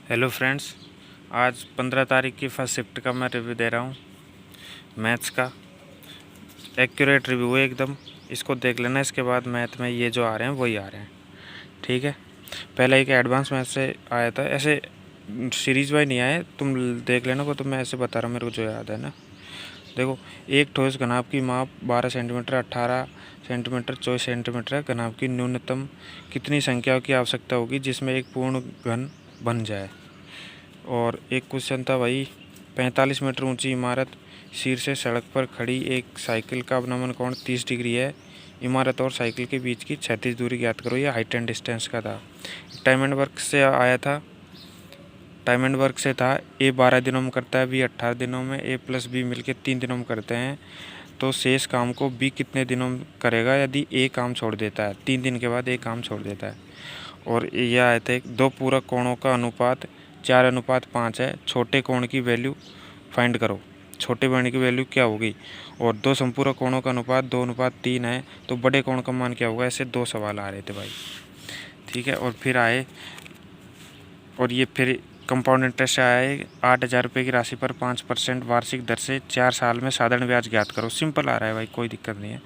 Hello friends, आज 15 तारीख की फर्स्ट शिफ्ट का मैं रिव्यू दे रहा हूँ मैथ्स का। एक्यूरेट रिव्यू है एकदम, इसको देख लेना। इसके बाद मैथ में ये जो आ रहे हैं वही आ रहे हैं, ठीक है। पहले एक एडवांस मैथ से आया था, ऐसे सीरीज वाइज नहीं आए, तुम देख लेना को। तो मैं ऐसे बता रहा हूँ, मेरे को जो याद है ना। देखो, एक ठोस घनाभ की माप 12 सेंटीमीटर, 18 सेंटीमीटर, 24 सेंटीमीटर है। घनाभ की न्यूनतम कितनी संख्याओं की आवश्यकता होगी जिसमें एक पूर्ण घन बन जाए। और एक क्वेश्चन था भाई, 45 मीटर ऊंची इमारत शीर्ष से सड़क पर खड़ी एक साइकिल का अवनमन कोण 30 डिग्री है। इमारत और साइकिल के बीच की 36 दूरी ज्ञात करो। ये हाइट एंड डिस्टेंस का था। टाइम एंड वर्क से आया था। टाइम एंड वर्क से था, ए 12 दिनों में करता है, बी 18 दिनों में, ए प्लस बी मिलके 3 दिनों में करते हैं। तो शेष काम को बी कितने दिनों में करेगा यदि ए काम छोड़ देता है। 3 दिन के बाद ए काम छोड़ देता है। और यह आए थे, दो पूरक कोणों का अनुपात 4:5 है। छोटे कोण की वैल्यू फाइंड करो। छोटे कोण की वैल्यू क्या होगी। और दो संपूरक कोणों का अनुपात 2:3 है, तो बड़े कोण का मान क्या होगा। ऐसे दो सवाल आ रहे थे भाई, ठीक है। और फिर आए, और ये फिर कंपाउंड इंटरेस्ट से आया है। 8,000 रुपये की राशि पर 5% वार्षिक दर से 4 साल में साधारण ब्याज ज्ञात करो। सिंपल आ रहा है भाई, कोई दिक्कत नहीं है,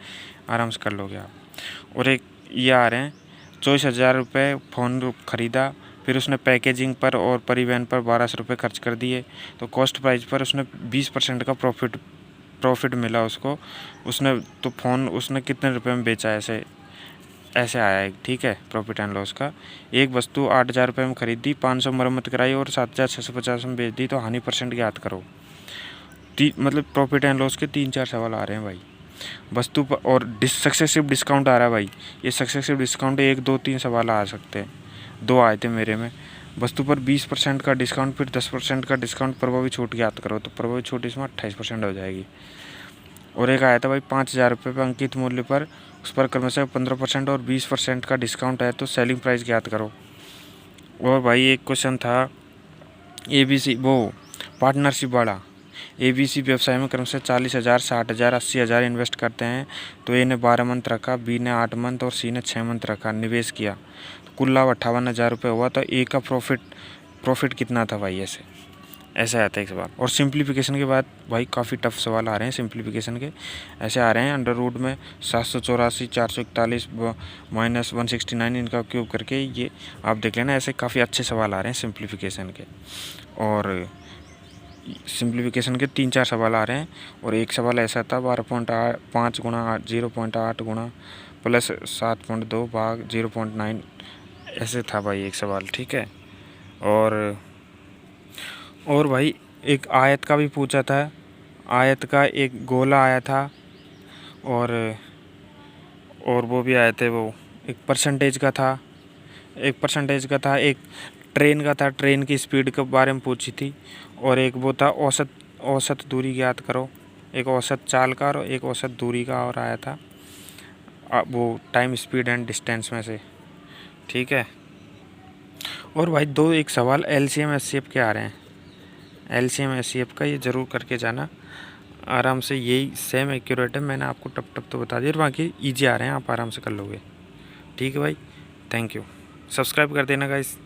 आराम से कर लोगे आप। और एक ये आ रहे हैं, 24,000 रुपये फ़ोन ख़रीदा, फिर उसने पैकेजिंग पर और परिवहन पर 1,200 रुपये खर्च कर दिए। तो कॉस्ट प्राइस पर उसने 20% का प्रॉफिट मिला उसको। उसने तो फ़ोन उसने कितने रुपए में बेचा, ऐसे ऐसे आया है, ठीक है। प्रॉफिट एंड लॉस का, एक वस्तु 8,000 रुपये में खरीदी, 500 मरम्मत कराई और 7,650 में बेच दी, तो हानि परसेंट ज्ञात करो। मतलब प्रॉफिट एंड लॉस के 3-4 सवाल आ रहे हैं भाई। वस्तु पर और सक्सेसिव डिस्काउंट आ रहा है भाई। ये सक्सेसिव डिस्काउंट 1, 2, 3 सवाल आ सकते हैं। 2 आए थे मेरे में। वस्तु पर 20% का डिस्काउंट, फिर 10% का डिस्काउंट, प्रभावी छूट ज्ञात करो। तो प्रभावी छूट इसमें 28% हो जाएगी। और एक आया था भाई, 5,000 रुपये पर अंकित मूल्य पर उस पर क्रमशः 15% और 20% का डिस्काउंट है, तो सेलिंग प्राइस ज्ञात करो। और भाई एक क्वेश्चन था, ABC वो पार्टनरशिप वाला। ABC व्यवसाय में क्रमशः 40,000, 60,000, 80,000 इन्वेस्ट करते हैं। तो ए ने 12 मंथ रखा, बी ने 8 मंथ और सी ने 6 मंथ रखा, निवेश किया। तो कुल लाभ 58,000 रुपये हुआ। तो ए का प्रॉफिट कितना था भाई। ऐसे आता है एक सवाल। और सिंप्लीफिकेशन के बाद भाई काफ़ी टफ सवाल आ रहे हैं सिंप्लीफिकेशन के। ऐसे आ रहे हैं, अंडर रूट में 784, 441 माइनस 169, इनका क्यूब करके ये आप देख लेना। ऐसे काफ़ी अच्छे सवाल आ रहे हैं सिंप्लीफिकेशन के। और सिंप्लीफिकेशन के 3-4 सवाल आ रहे हैं। और एक सवाल ऐसा था, 12.5 गुणा 0.8 गुणा प्लस 7.2 भाग 0.9, ऐसे था भाई एक सवाल, ठीक है। और भाई एक आयत का भी पूछा था। आयत का एक गोला आया था। और वो भी आए थे, वो एक परसेंटेज का था। एक ट्रेन का था, ट्रेन की स्पीड के बारे में पूछी थी। और एक वो था, औसत दूरी ज्ञात करो। एक औसत चाल का और एक औसत दूरी का और आया था, वो टाइम, स्पीड एंड डिस्टेंस में से, ठीक है। और भाई एक सवाल LCM HCF के आ रहे हैं। LCM HCF का ये ज़रूर करके जाना आराम से। यही सेम एक्यूरेट है, मैंने आपको टप तो बता दिया। और बाकी ईजी आ रहे हैं, आप आराम से कर लोगे, ठीक है भाई। थैंक यू, सब्सक्राइब कर देना गाइस।